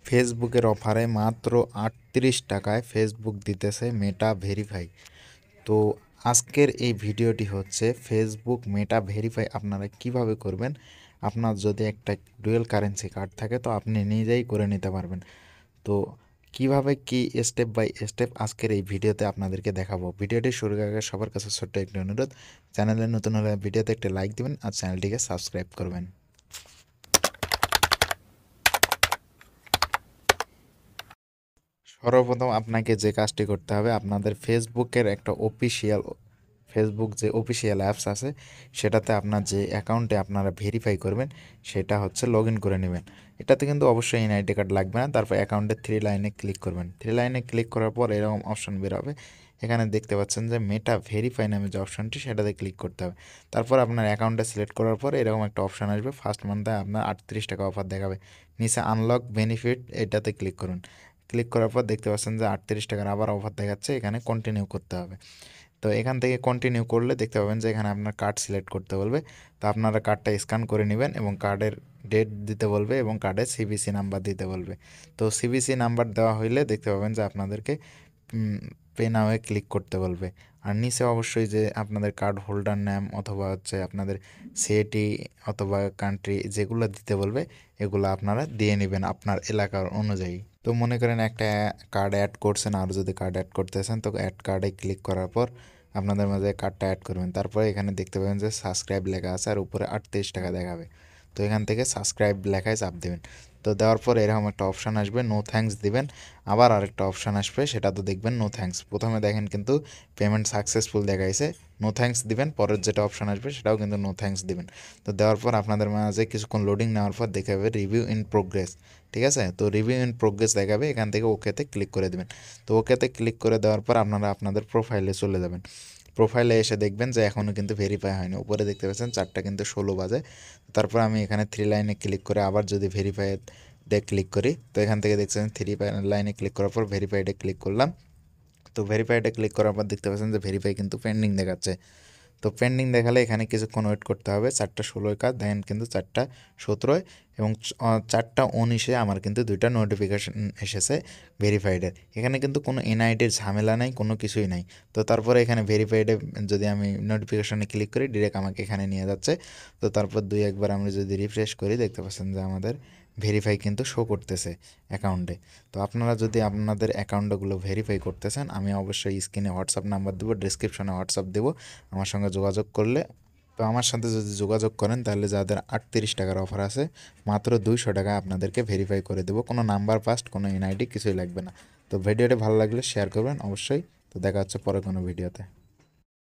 ফেসবুকের অফারে মাত্র ৩৮ টাকায় ফেসবুক দিতেছে মেটা ভেরিফাই। তো আজকের এই ভিডিওটি হচ্ছে ফেসবুক মেটা ভেরিফাই আপনারা কিভাবে করবেন। আপনার যদি একটা ডুয়েল কারেন্সি কার্ড থাকে তো আপনি নিজেই করে নিতে পারবেন। তো কিভাবে কি স্টেপ বাই স্টেপ আজকের এই ভিডিওতে আপনাদেরকে দেখাবো। ভিডিওটি শুরুর আগে সবার কাছে ছোট্ট একটি অনুরোধ, চ্যানেলে নতুন হলে ভিডিওতে একটা লাইক দিবেন আর চ্যানেলটিকে সাবস্ক্রাইব করবেন। সর্বপ্রথম আপনাকে যে কাজটি করতে হবে, আপনাদের ফেসবুকের একটা ফেসবুক যে অফিসিয়াল অ্যাপস আছে সেটাতে আপনার যে অ্যাকাউন্টে আপনারা ভেরিফাই করবেন সেটা হচ্ছে লগ ইন করে নেবেন। এটাতে কিন্তু অবশ্যই এনআইডি কার্ড লাগবে না। তারপর অ্যাকাউন্টের 3 লাইনে ক্লিক করবেন। 3 লাইনে ক্লিক করার পর এরকম অপশন বের হবে। এখানে দেখতে পাচ্ছেন যে মেটা ভেরিফাই নামে যে অপশনটি সেটাতে ক্লিক করতে হবে। তারপর আপনার অ্যাকাউন্টটা সিলেক্ট করার পর এরকম একটা অপশন আসবে, ফার্স্ট মান্থে আপনার ৩৮ টাকা অফার দেখাবে। নিচে আনলক বেনিফিট এটাতে ক্লিক করুন। ক্লিক করার পর দেখতে পাচ্ছেন যে ৩৮ টাকার আবার অফার দেখাচ্ছে, এখানে কন্টিনিউ করতে হবে। তো এখান থেকে কন্টিনিউ করলে দেখতে পাবেন যে এখানে আপনার কার্ড সিলেক্ট করতে বলবে। তো আপনারা কার্ডটা স্ক্যান করে নেবেন এবং কার্ডের ডেট দিতে বলবে এবং কার্ডের সিবিসি নাম্বার দিতে বলবে। তো সিবিসি নাম্বার দেওয়া হইলে দেখতে পাবেন যে আপনাদেরকে পে নাওয়ে ক্লিক করতে বলবে। আর নিচে অবশ্যই যে আপনাদের কার্ড হোল্ডার নাম অথবা হচ্ছে আপনাদের সিটি অথবা কান্ট্রি যেগুলো দিতে বলবে এগুলো আপনারা দিয়ে নেবেন আপনার এলাকার অনুযায়ী। তো মনে করেন একটা কার্ড অ্যাড করছেন, আর যদি কার্ড অ্যাড করতেছেন তো অ্যাড কার্ডে ক্লিক করার পর আপনাদের মাঝে কার্ডটা অ্যাড করবেন। তারপরে এখানে দেখতে পাবেন যে সাবস্ক্রাইব লেখা আছে আর উপরে ৩৮ টাকা দেখাবে। তো এখান থেকে সাবস্ক্রাইব লেখায় চাপ দেবেন। তো দেওয়ার পর এরকম একটা অপশান আসবে, নো থ্যাঙ্কস দিবেন। আবার আরেকটা অপশান আসবে, সেটা তো দেখবেন নো থ্যাঙ্কস। প্রথমে দেখেন কিন্তু পেমেন্ট সাকসেসফুল দেখাইছে, নো থ্যাঙ্কস দিবেন। পরের যেটা অপশান আসবে সেটাও কিন্তু নো থ্যাঙ্কস দিবেন। তো দেওয়ার পর আপনাদের মাঝে কিছুক্ষণ লোডিং নেওয়ার পর দেখাবে রিভিউ ইন প্রোগ্রেস। ঠিক আছে, তো রিভিউ ইন প্রোগ্রেস দেখাবে, এখান থেকে ওকেতে ক্লিক করে দেবেন। তো ওকেতে ক্লিক করে দেওয়ার পর আপনারা আপনাদের প্রোফাইলে চলে যাবেন। প্রোফাইলে এসে দেখবেন যে এখনও কিন্তু ভেরিফাই হয়নি। উপরে দেখতে পাচ্ছেন 4টা কিন্তু 16 বাজে। তারপর আমি এখানে 3 লাইনে ক্লিক করে আবার যদি ভেরিফাইডে ক্লিক করি তো এখান থেকে দেখছেন 3 লাইনে ক্লিক করার পর ভেরিফাইডে ক্লিক করলাম। তো ভেরিফাইডে ক্লিক করার পর দেখতে পাচ্ছেন যে ভেরিফাই কিন্তু পেন্ডিং দেখাচ্ছে। তো পেন্ডিং দেখালে এখানে কিছুক্ষণ ওয়েট করতে হবে। 4টা 16 কাজ দেখেন কিন্তু 4টা 17 এবং 4টা 19 আমার কিন্তু 2টা নোটিফিকেশান এসেছে ভেরিফাইডের। এখানে কিন্তু কোনো এনআইডির ঝামেলা নাই, কোনো কিছুই নাই। তো তারপরে এখানে ভেরিফাইডে যদি আমি নোটিফিকেশানে ক্লিক করি ডিরেক্ট আমাকে এখানে নিয়ে যাচ্ছে। তো তারপর 2-1বার আমরা যদি রিফ্রেশ করি দেখতে পাচ্ছেন যে আমাদের ভেরিফাই কিন্তু শো করতেছে অ্যাকাউন্টে। তো আপনারা যদি আপনাদের অ্যাকাউন্টগুলো ভেরিফাই করতেছেন, আমি অবশ্যই স্ক্রিনে হোয়াটসঅ্যাপ নাম্বার দেবো, ডিসক্রিপশনে হোয়াটসঅ্যাপ দেবো। আমার সঙ্গে যোগাযোগ করলে, তো আমার সাথে যদি যোগাযোগ করেন তাহলে যাদের ৩৮ টাকার অফার আছে মাত্র 200 টাকায় আপনাদেরকে ভেরিফাই করে দেবো। কোনো নাম্বার ফাস্ট, কোনো এনআইডি কিছুই লাগবে না। তো ভিডিওটি ভালো লাগলে শেয়ার করবেন অবশ্যই। তো দেখা হচ্ছে পরে কোনো ভিডিওতে।